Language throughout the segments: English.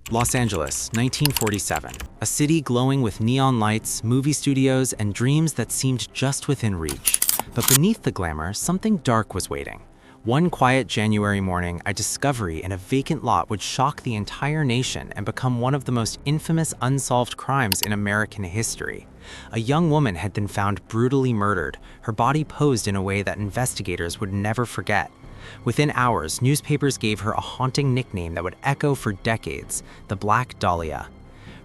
Los Angeles, 1947. A city glowing with neon lights, movie studios, and dreams that seemed just within reach. But beneath the glamour, something dark was waiting. One quiet January morning, a discovery in a vacant lot would shock the entire nation and become one of the most infamous unsolved crimes in American history. A young woman had been found brutally murdered, her body posed in a way that investigators would never forget. Within hours, newspapers gave her a haunting nickname that would echo for decades, the Black Dahlia.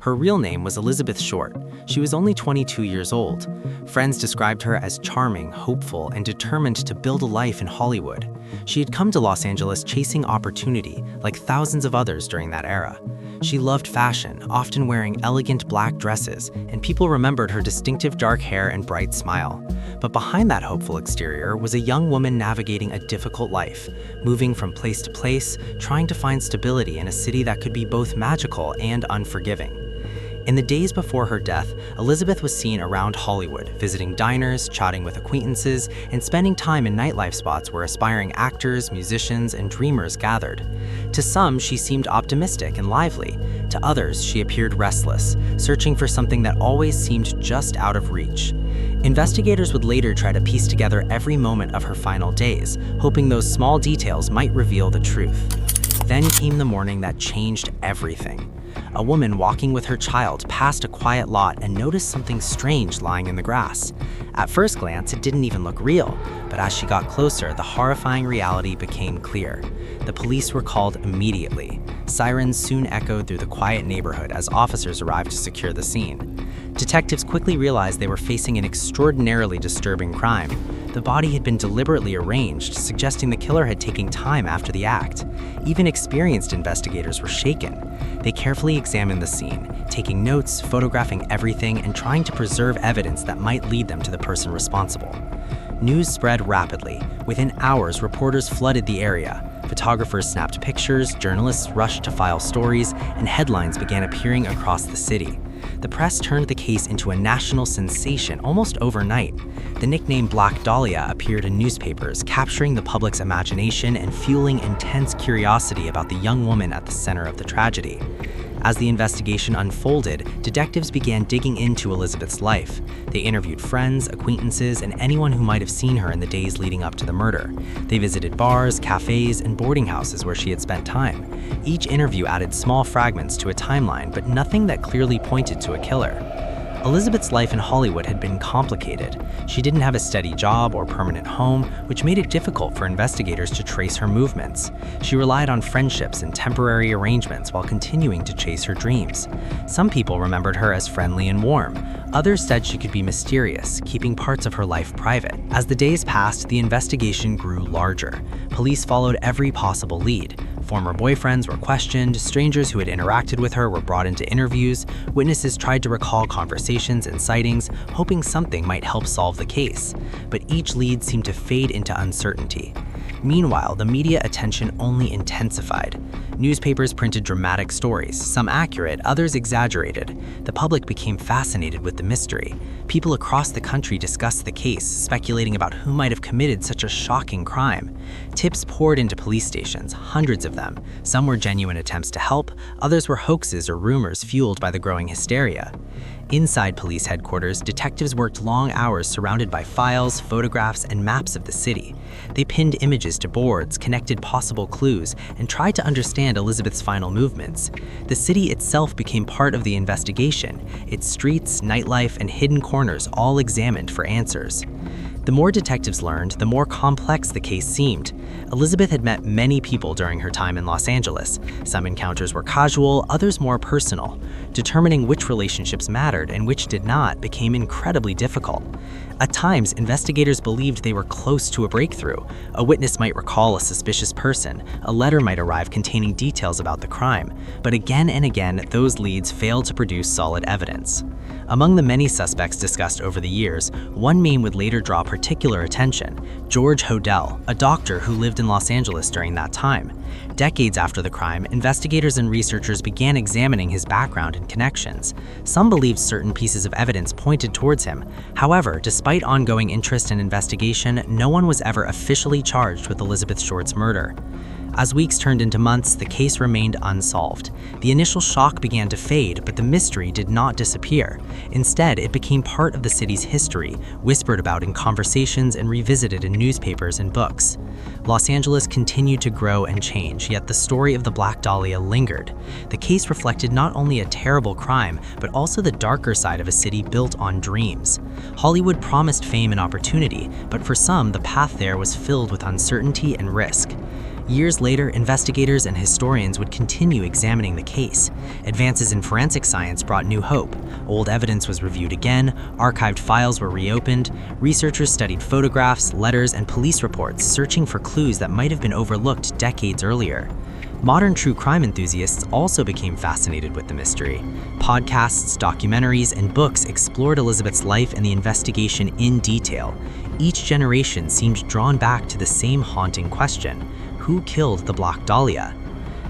Her real name was Elizabeth Short. She was only 22 years old. Friends described her as charming, hopeful, and determined to build a life in Hollywood. She had come to Los Angeles chasing opportunity, like thousands of others during that era. She loved fashion, often wearing elegant black dresses, and people remembered her distinctive dark hair and bright smile. But behind that hopeful exterior was a young woman navigating a difficult life, moving from place to place, trying to find stability in a city that could be both magical and unforgiving. In the days before her death, Elizabeth was seen around Hollywood, visiting diners, chatting with acquaintances, and spending time in nightlife spots where aspiring actors, musicians, and dreamers gathered. To some, she seemed optimistic and lively. To others, she appeared restless, searching for something that always seemed just out of reach. Investigators would later try to piece together every moment of her final days, hoping those small details might reveal the truth. Then came the morning that changed everything. A woman walking with her child passed a quiet lot and noticed something strange lying in the grass. At first glance, it didn't even look real, but as she got closer, the horrifying reality became clear. The police were called immediately. Sirens soon echoed through the quiet neighborhood as officers arrived to secure the scene. Detectives quickly realized they were facing an extraordinarily disturbing crime. The body had been deliberately arranged, suggesting the killer had taken time after the act. Even experienced investigators were shaken. They carefully examined the scene, taking notes, photographing everything, and trying to preserve evidence that might lead them to the person responsible. News spread rapidly. Within hours, reporters flooded the area. Photographers snapped pictures, journalists rushed to file stories, and headlines began appearing across the city. The press turned the case into a national sensation almost overnight. The nickname Black Dahlia appeared in newspapers, capturing the public's imagination and fueling intense curiosity about the young woman at the center of the tragedy. As the investigation unfolded, detectives began digging into Elizabeth's life. They interviewed friends, acquaintances, and anyone who might have seen her in the days leading up to the murder. They visited bars, cafes, and boarding houses where she had spent time. Each interview added small fragments to a timeline, but nothing that clearly pointed to a killer. Elizabeth's life in Hollywood had been complicated. She didn't have a steady job or permanent home, which made it difficult for investigators to trace her movements. She relied on friendships and temporary arrangements while continuing to chase her dreams. Some people remembered her as friendly and warm. Others said she could be mysterious, keeping parts of her life private. As the days passed, the investigation grew larger. Police followed every possible lead. Former boyfriends were questioned, strangers who had interacted with her were brought into interviews, witnesses tried to recall conversations and sightings, hoping something might help solve the case. But each lead seemed to fade into uncertainty. Meanwhile, the media attention only intensified. Newspapers printed dramatic stories, some accurate, others exaggerated. The public became fascinated with the mystery. People across the country discussed the case, speculating about who might have committed such a shocking crime. Tips poured into police stations, hundreds of them. Some were genuine attempts to help, others were hoaxes or rumors fueled by the growing hysteria. Inside police headquarters, detectives worked long hours surrounded by files, photographs, and maps of the city. They pinned images to boards, connected possible clues, and tried to understand Elizabeth's final movements. The city itself became part of the investigation, its streets, nightlife, and hidden corners all examined for answers. The more detectives learned, the more complex the case seemed. Elizabeth had met many people during her time in Los Angeles. Some encounters were casual, others more personal. Determining which relationships mattered and which did not became incredibly difficult. At times, investigators believed they were close to a breakthrough. A witness might recall a suspicious person, a letter might arrive containing details about the crime, but again and again, those leads failed to produce solid evidence. Among the many suspects discussed over the years, one name would later draw particular attention: George Hodel, a doctor who lived in Los Angeles during that time. Decades after the crime, investigators and researchers began examining his background and connections. Some believed certain pieces of evidence pointed towards him. However, despite ongoing interest and investigation, no one was ever officially charged with Elizabeth Short's murder. As weeks turned into months, the case remained unsolved. The initial shock began to fade, but the mystery did not disappear. Instead, it became part of the city's history, whispered about in conversations and revisited in newspapers and books. Los Angeles continued to grow and change, yet the story of the Black Dahlia lingered. The case reflected not only a terrible crime, but also the darker side of a city built on dreams. Hollywood promised fame and opportunity, but for some, the path there was filled with uncertainty and risk. Years later, investigators and historians would continue examining the case. Advances in forensic science brought new hope. Old evidence was reviewed again, archived files were reopened, researchers studied photographs, letters, and police reports, searching for clues that might have been overlooked decades earlier. Modern true crime enthusiasts also became fascinated with the mystery. Podcasts, documentaries, and books explored Elizabeth's life and the investigation in detail. Each generation seemed drawn back to the same haunting question: who killed the Black Dahlia?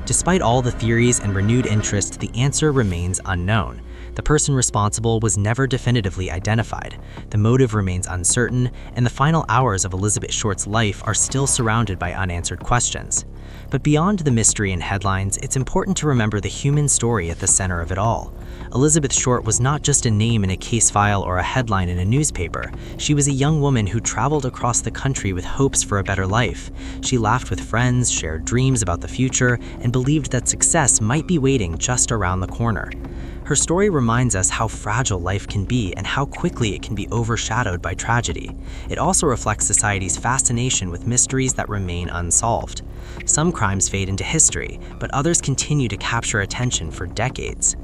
Despite all the theories and renewed interest, the answer remains unknown. The person responsible was never definitively identified. The motive remains uncertain, and the final hours of Elizabeth Short's life are still surrounded by unanswered questions. But beyond the mystery and headlines, it's important to remember the human story at the center of it all. Elizabeth Short was not just a name in a case file or a headline in a newspaper. She was a young woman who traveled across the country with hopes for a better life. She laughed with friends, shared dreams about the future, and believed that success might be waiting just around the corner. Her story reminds us how fragile life can be and how quickly it can be overshadowed by tragedy. It also reflects society's fascination with mysteries that remain unsolved. Some crimes fade into history, but others continue to capture attention for decades.